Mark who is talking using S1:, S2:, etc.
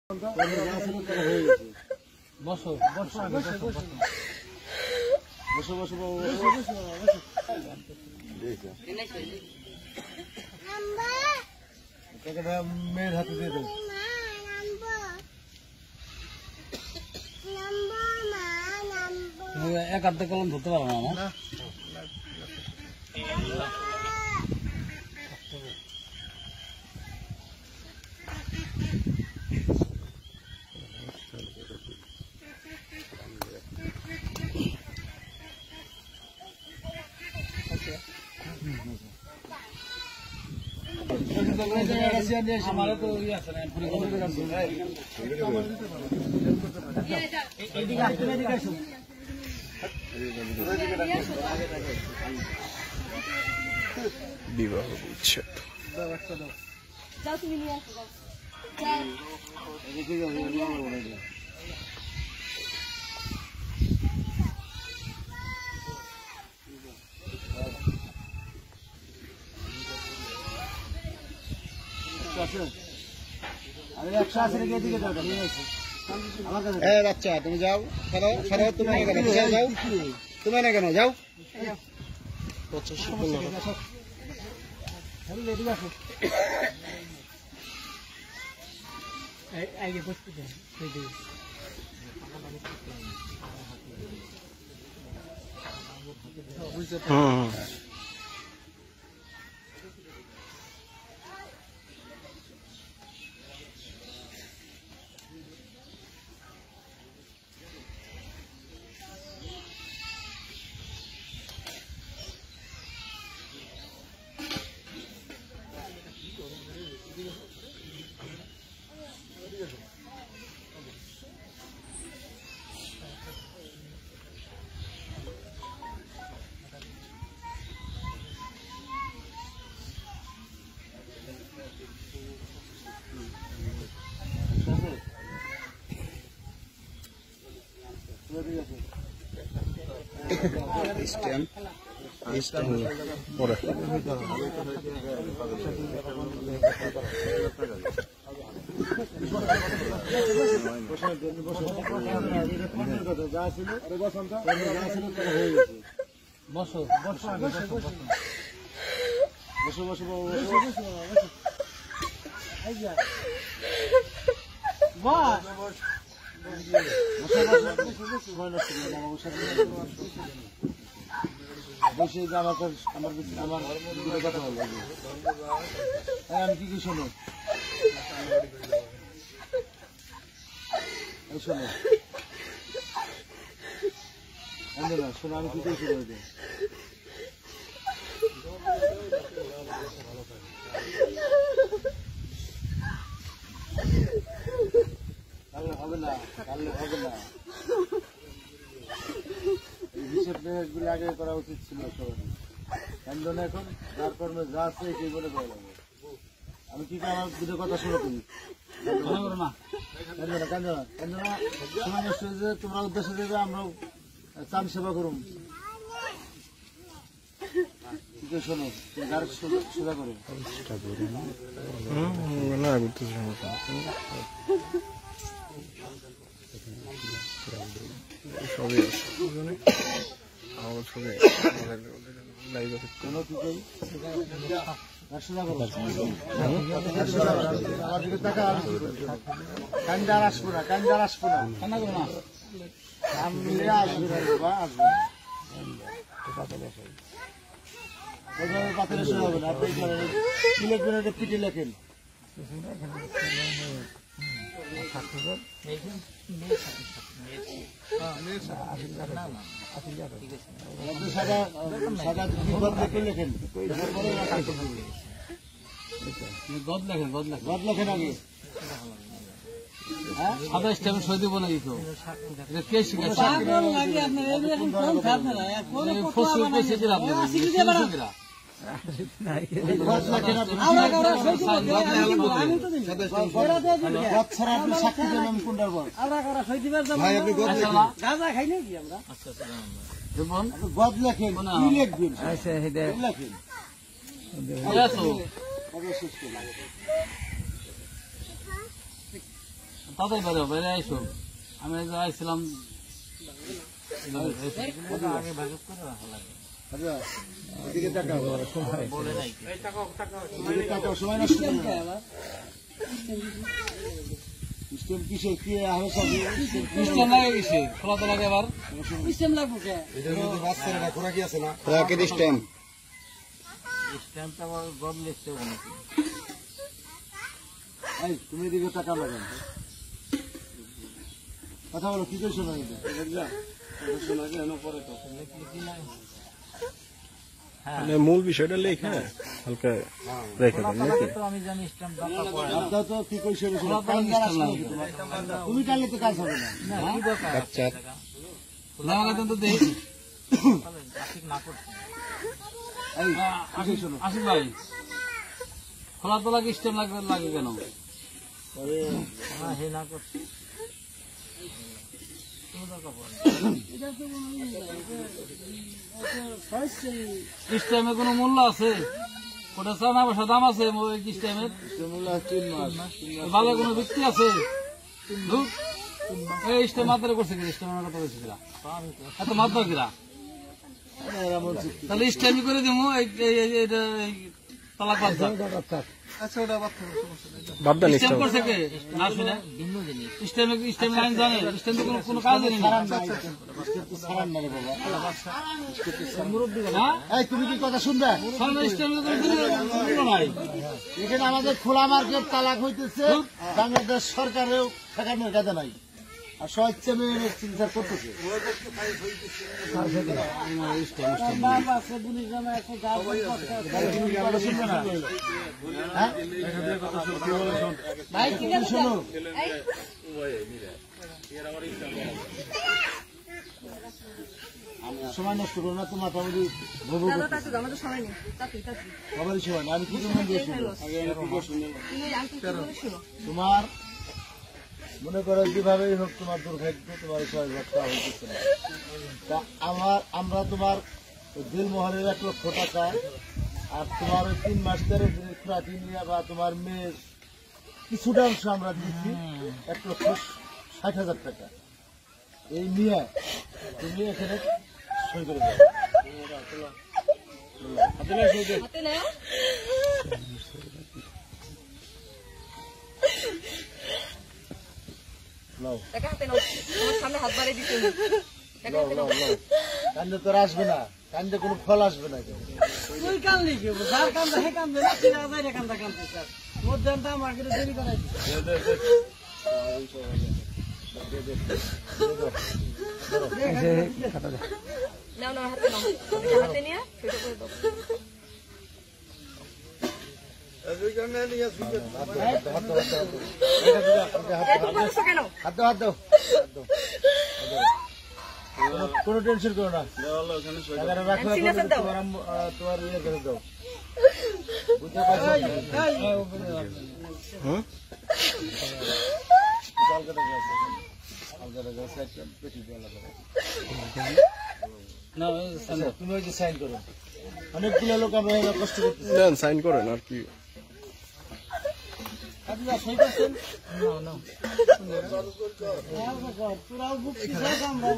S1: বসো বসো বসো বসো মেয়ের হাতে দিয়ে দেবো। এক হাতে কলম ধরতে পারো না? আমার তো ইয়ে আছে না
S2: বিবাহ বিচ্ছেদ
S1: বাচ্চা তুমি যাও তুমি যাও তুমি না কেন যাও
S2: পরে
S1: বসো বসো বসো বসো বসে আমার কথা বলবো আমি কি শোনো শোনো শোনো আমি কি শুরু করে দিই হবে না হবে না হিসেব গুলো আগে করা উচিত ছিল সবার এখন যার কর্মে যা আছে সেই বলে করা লাগবে আমি কি আমার দুটো কথা শুনে তুমি তোমরা উদ্দেশ্য দেবে আমরাও চান সেবা করুন ঠিক আছে শোনো তুমি গাড়ি সেবা করো
S2: সবই আমার ছবি
S1: কান্দার আসবো না কান্দার আসবো না কান্না করবো না পাথরে শোনা হবে না আপনি কি লিখবেন এটা পিঠে লেখেন সাদা সাদা লেখেন গদ লেখেন গদ লেখেন আগে সাদা স্টেপ সই দিব না দিত কে শিখেছে গদ লেখেন কি লিখবেন লেখেন
S3: তাড়াতাড়ি বাইরে বাইরে আইসো। আমি আইছিলাম আগে ভাগ করে রাখা লাগে।
S1: আচ্ছা এদিকে তাকাও
S3: বলে নাই
S1: এদিকে তাকাও, সময় নষ্ট করো না। সিস্টেম কিসে কি আরো সব
S3: সিস্টেম লাগে গেছে, খোলা তো লাগে আবার।
S1: বাচ্চারা খোরা কি আছে না
S3: স্ট্যাম্পটা আবার বদলে এসছে ওখানে।
S1: এই তুমি এদিকে তাকাও না কেন? কথা বলো, কি করে শোনা এটা? শোনা কেন পরে তো
S3: হ্যাঁ
S2: মানে মূল বিষয়টা লেখা হালকা রেখে দেন নাকি?
S3: তো আমি জানি স্ট্যাম্প দাতা পড়ে না।
S1: আপনার তো কি করে শোনা
S3: খোলা তো লাগে স্ট্যাম্প লাগে।
S1: তুমি টানলে তো কাজ হবে না।
S3: না কি দরকার?
S2: আচ্ছা
S3: খোলা লাগে তো দেই। ঠিক না করছি।
S1: এই কিসে শোনো?
S3: আসিফ ভাই, খোলা তো লাগে স্ট্যাম্প লাগে কেন?
S1: আরে
S3: হ্যাঁ হে না করছি। স্ট্যাম্পে কোনো মূল্য আছে? ওটা চানা পয়সা দাম আছে স্ট্যাম্পের?
S1: মূল্য 3 মাস।
S3: ভালো কোনো ব্যক্তি আছে? ধুর, এই স্ট্যাম্প মাত্রা করছে কিনা? স্ট্যাম্প কথা বলছে কিনা? এত মাত্রা কিনা?
S1: আরে এরা বলছে কি?
S3: তাহলে স্ট্যাম্প করে দিব এটা তালাক বাদ দাও।
S1: আচ্ছা ওটা বাদ করো, সমস্যা নেই।
S2: বাদ দেন
S3: স্ট্যাম্প করছে কে? না শুনে ভিন্ন জিনিস। স্ট্যাম্পে আইন জানে? স্ট্যাম্পে কোনো কাজ জানি না।
S1: সারান না রে বাবা।
S3: হ্যাঁ?
S1: এই তুমি কি কথা শুনবে?
S3: স্ট্যাম্পে কোনো মূল্য নাই।
S1: এখানে আমাদের খোলা মার্কেট তালাক হইতেছে, বাংলাদেশ সরকারেও ঠেকানোর কাজে নাই, আর স্বেচ্ছা মেয়ে চিকিৎসা করতেছে। তুমি কি কথা শুনবে না? হ্যাঁ? তুমি শোনো, সময় নষ্ট করো না, তোমার family ভোগ
S4: আমাদের সময় নেই।
S1: সবারই সময় না। আমি কি তোমার দিয়ে শুনবো?
S4: শুনো
S1: তোমার মনে করো যেভাবেই হোক তোমার দুর্ভাগ্য, তোমার ছয় ঘরটা হইতেছে না। তা আমরা তোমার দিলমোহরের 1 লক্ষ টাকা আর তোমার ওই 3 মাস 13 দিনের খুরাকি নিয়ে বা তোমার মেয়ের কিছুটা অংশ আমরা দিচ্ছি 1,60,000 টাকা। এই নিয়ে তুমি এখানে সই করে দাও। হাতে নাও, সই দে।
S4: হাতে নাও।
S1: নাও,
S4: টাকা হাতে নাও। তোমার সামনে হাত বাড়িয়ে দিতে হবে। টাকা
S1: নাও,
S4: হাতে
S1: নাও,
S4: নাও।
S1: নাও। কান্দে তোর আসবে না, কান্দে কোনো ফল আসবে না।
S5: তুই কান্দলি কি? যার কান্দা হে কান্দে না, তুই আজাইরে কান্দা কান্দে স্যার। মধ্যে আনতে আমাকে দেরি করাই দিচ্ছে।
S4: নাও নাও হাতে নাও। টাকা হাতে নিয়ে সেটা করে দাও। এত বলছো কেন?
S1: হাত দাও। কোনো টেনশন করো না, টাকাটা রাখো,
S4: আমি signature দাও।
S1: তোমার ইয়ে করে দাও। বুঝতে পারছো?
S2: হুম
S1: কালকাটা গেছে, একটা পেটি দেওয়া লাগবে।
S3: না,
S1: আচ্ছা, তুমি ওই যে সাইন করো। অনেকগুলো লোক আমরা এবার কষ্ট করতেছি।
S2: দেন সাইন করেন আর কি?
S5: আপনারা সই করছেন? তোরাও বুঝছিস, আমরা